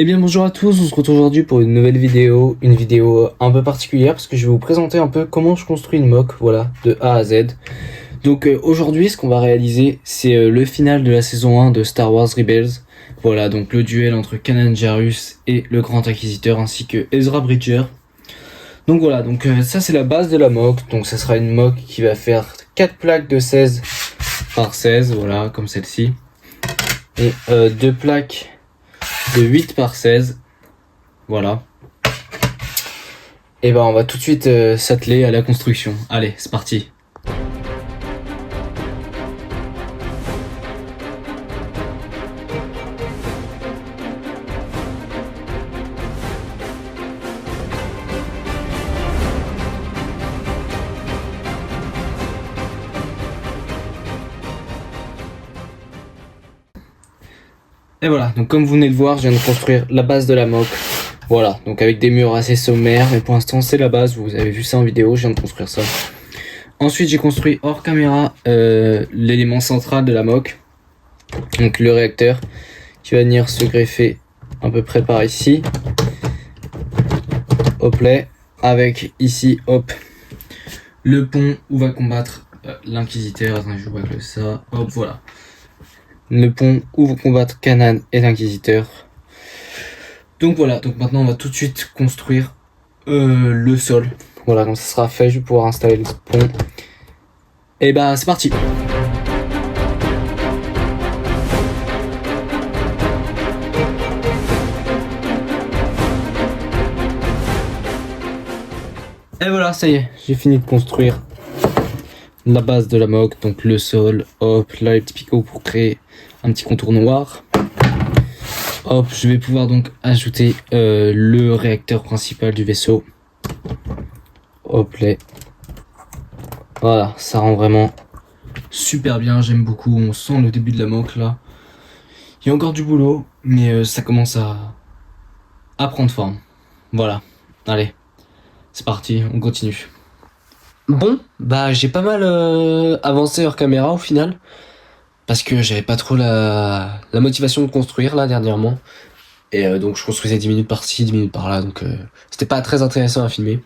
Eh bien bonjour à tous, on se retrouve aujourd'hui pour une nouvelle vidéo, une vidéo un peu particulière parce que je vais vous présenter un peu comment je construis une mock, voilà, de A à Z. Donc aujourd'hui ce qu'on va réaliser c'est le final de la saison 1 de Star Wars Rebels. Voilà, donc le duel entre Kanan Jarrus et le Grand Inquisiteur ainsi que Ezra Bridger. Donc voilà, donc ça c'est la base de la mock, donc ça sera une mock qui va faire 4 plaques de 16 par 16, voilà, comme celle-ci. Et 2 plaques de 8 par 16, voilà. Et ben on va tout de suite s'atteler à la construction. Allez, c'est parti. Et voilà, donc comme vous venez de voir, je viens de construire la base de la mock. Voilà, donc avec des murs assez sommaires, mais pour l'instant c'est la base, vous avez vu ça en vidéo, je viens de construire ça. Ensuite j'ai construit hors caméra l'élément central de la mock, donc le réacteur, qui va venir se greffer à peu près par ici. Hop là, avec ici, hop, le pont où va combattre l'inquisiteur, attendez je vois que ça, hop voilà. Le pont où vont combattre Kanan et l'inquisiteur. Donc voilà, donc maintenant on va tout de suite construire le sol. Voilà, quand ça sera fait, je vais pouvoir installer le pont. Et bah c'est parti. Et voilà, ça y est, j'ai fini de construire la base de la mock, donc le sol, hop, là les petits picots pour créer un petit contour noir. Hop, je vais pouvoir donc ajouter le réacteur principal du vaisseau. Hop là. Voilà, ça rend vraiment super bien, j'aime beaucoup, on sent le début de la mock là. Il y a encore du boulot, mais ça commence à prendre forme. Voilà, allez, c'est parti, on continue. Bon, bah j'ai pas mal avancé hors caméra au final. Parce que j'avais pas trop la motivation de construire là dernièrement. Et donc je construisais 10 minutes par-ci, 10 minutes par-là. Donc c'était pas très intéressant à filmer.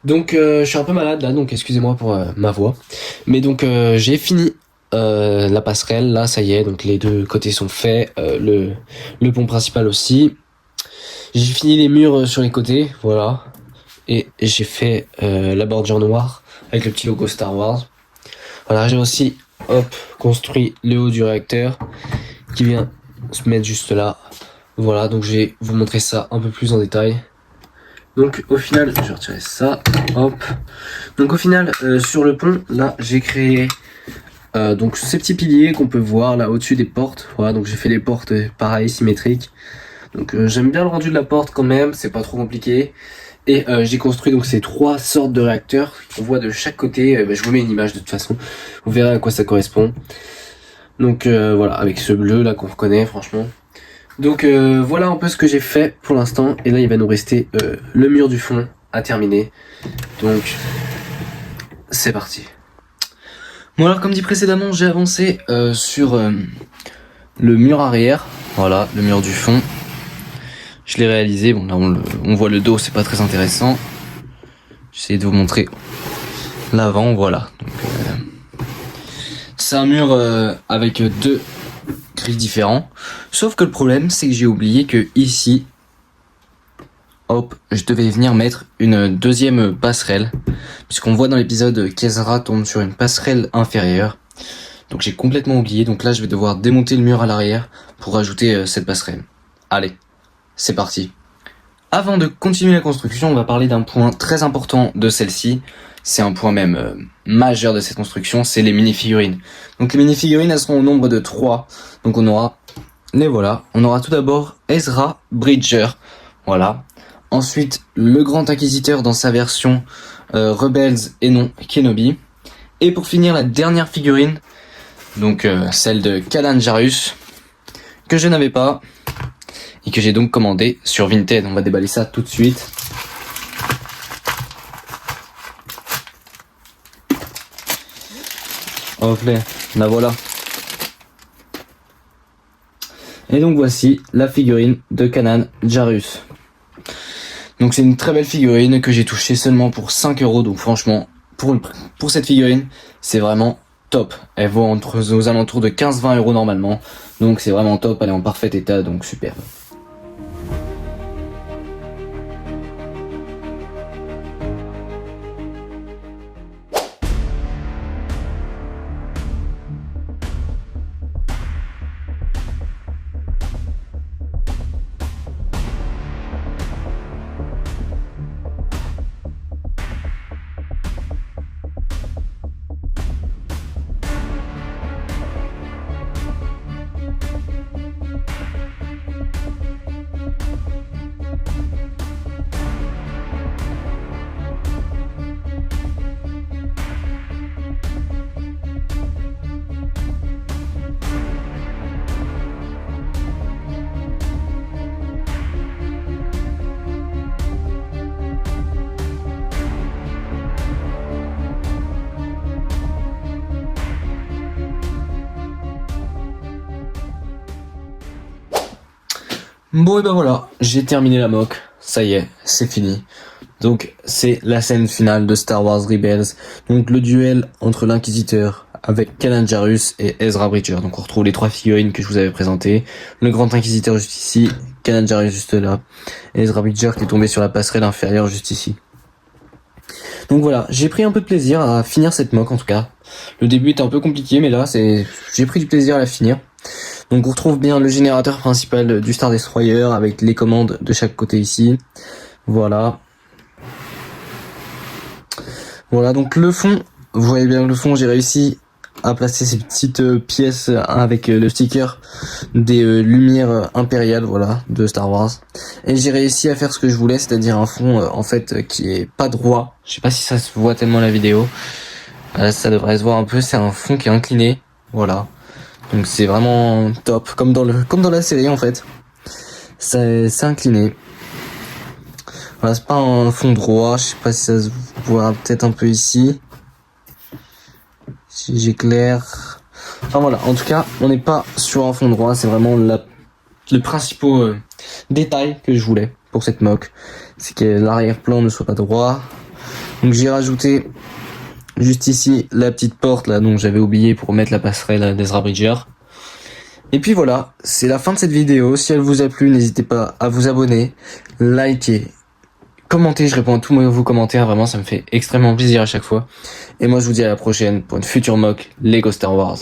Donc je suis un peu malade là, donc excusez-moi pour ma voix. Mais donc j'ai fini la passerelle, là ça y est, donc les deux côtés sont faits. Le pont principal aussi. J'ai fini les murs sur les côtés, voilà. Et j'ai fait la bordure noire avec le petit logo Star Wars. Voilà, j'ai aussi construit le haut du réacteur qui vient se mettre juste là. Voilà, donc je vais vous montrer ça un peu plus en détail. Donc au final, je vais retirer ça, hop. Donc au final, sur le pont, là j'ai créé donc ces petits piliers qu'on peut voir là au-dessus des portes. Voilà, donc j'ai fait les portes pareil, symétriques. Donc j'aime bien le rendu de la porte quand même, c'est pas trop compliqué. Et j'ai construit donc ces trois sortes de réacteurs qu'on voit de chaque côté. Je vous mets une image de toute façon, vous verrez à quoi ça correspond. Donc voilà, avec ce bleu là qu'on reconnaît franchement. Donc voilà un peu ce que j'ai fait pour l'instant. Et là il va nous rester le mur du fond à terminer. Donc c'est parti. Bon alors comme dit précédemment, j'ai avancé sur le mur arrière. Voilà, le mur du fond. Je l'ai réalisé, bon là on voit le dos, c'est pas très intéressant. J'essaie de vous montrer l'avant, voilà. C'est un mur avec deux grilles différents. Sauf que le problème c'est que j'ai oublié que ici, hop, je devais venir mettre une deuxième passerelle. Puisqu'on voit dans l'épisode qu'Ezra tombe sur une passerelle inférieure. Donc j'ai complètement oublié, donc là je vais devoir démonter le mur à l'arrière pour ajouter cette passerelle. Allez. C'est parti. Avant de continuer la construction, on va parler d'un point très important de celle-ci. C'est un point même majeur de cette construction, c'est les mini-figurines. Donc les mini-figurines, elles seront au nombre de 3. Donc on aura, les voilà. On aura tout d'abord Ezra Bridger. Voilà. Ensuite, le Grand Inquisiteur dans sa version Rebels et non Kenobi. Et pour finir, la dernière figurine, donc celle de Kanan Jarrus, que je n'avais pas. Et que j'ai donc commandé sur Vinted. On va déballer ça tout de suite. Hop là, la voilà. Et donc voici la figurine de Kanan Jarrus. Donc c'est une très belle figurine que j'ai touchée seulement pour 5 €. Donc franchement, pour cette figurine, c'est vraiment top. Elle vaut aux alentours de 15-20 € normalement. Donc c'est vraiment top, elle est en parfait état, donc super. Bon et ben voilà, j'ai terminé la mock, ça y est, c'est fini. Donc c'est la scène finale de Star Wars Rebels, donc le duel entre l'Inquisiteur avec Kanan Jarrus et Ezra Bridger. Donc on retrouve les 3 figurines que je vous avais présentées, le Grand Inquisiteur juste ici, Kanan Jarrus juste là, et Ezra Bridger qui est tombé sur la passerelle inférieure juste ici. Donc voilà, j'ai pris un peu de plaisir à finir cette mock en tout cas. Le début était un peu compliqué mais là j'ai pris du plaisir à la finir. Donc on retrouve bien le générateur principal du Star Destroyer avec les commandes de chaque côté ici. Voilà. Voilà, donc le fond, vous voyez bien le fond, j'ai réussi à placer ces petites pièces avec le sticker des lumières impériales, voilà, de Star Wars. Et j'ai réussi à faire ce que je voulais, c'est-à-dire un fond en fait qui est pas droit. Je sais pas si ça se voit tellement la vidéo. Ça devrait se voir un peu, c'est un fond qui est incliné, voilà. Donc c'est vraiment top, comme dans la série en fait. C'est incliné. Voilà, c'est pas un fond droit, je sais pas si ça se voit peut-être un peu ici. Si j'éclaire. Enfin voilà, en tout cas, on n'est pas sur un fond droit, c'est vraiment le principal détail que je voulais pour cette mock. C'est que l'arrière-plan ne soit pas droit. Donc j'ai rajouté juste ici la petite porte là dont j'avais oublié pour mettre la passerelle d'Ezra Bridger. Et puis voilà, c'est la fin de cette vidéo. Si elle vous a plu, n'hésitez pas à vous abonner, liker, commenter. Je réponds à tous vos commentaires, vraiment ça me fait extrêmement plaisir à chaque fois. Et moi je vous dis à la prochaine pour une future mock Lego Star Wars.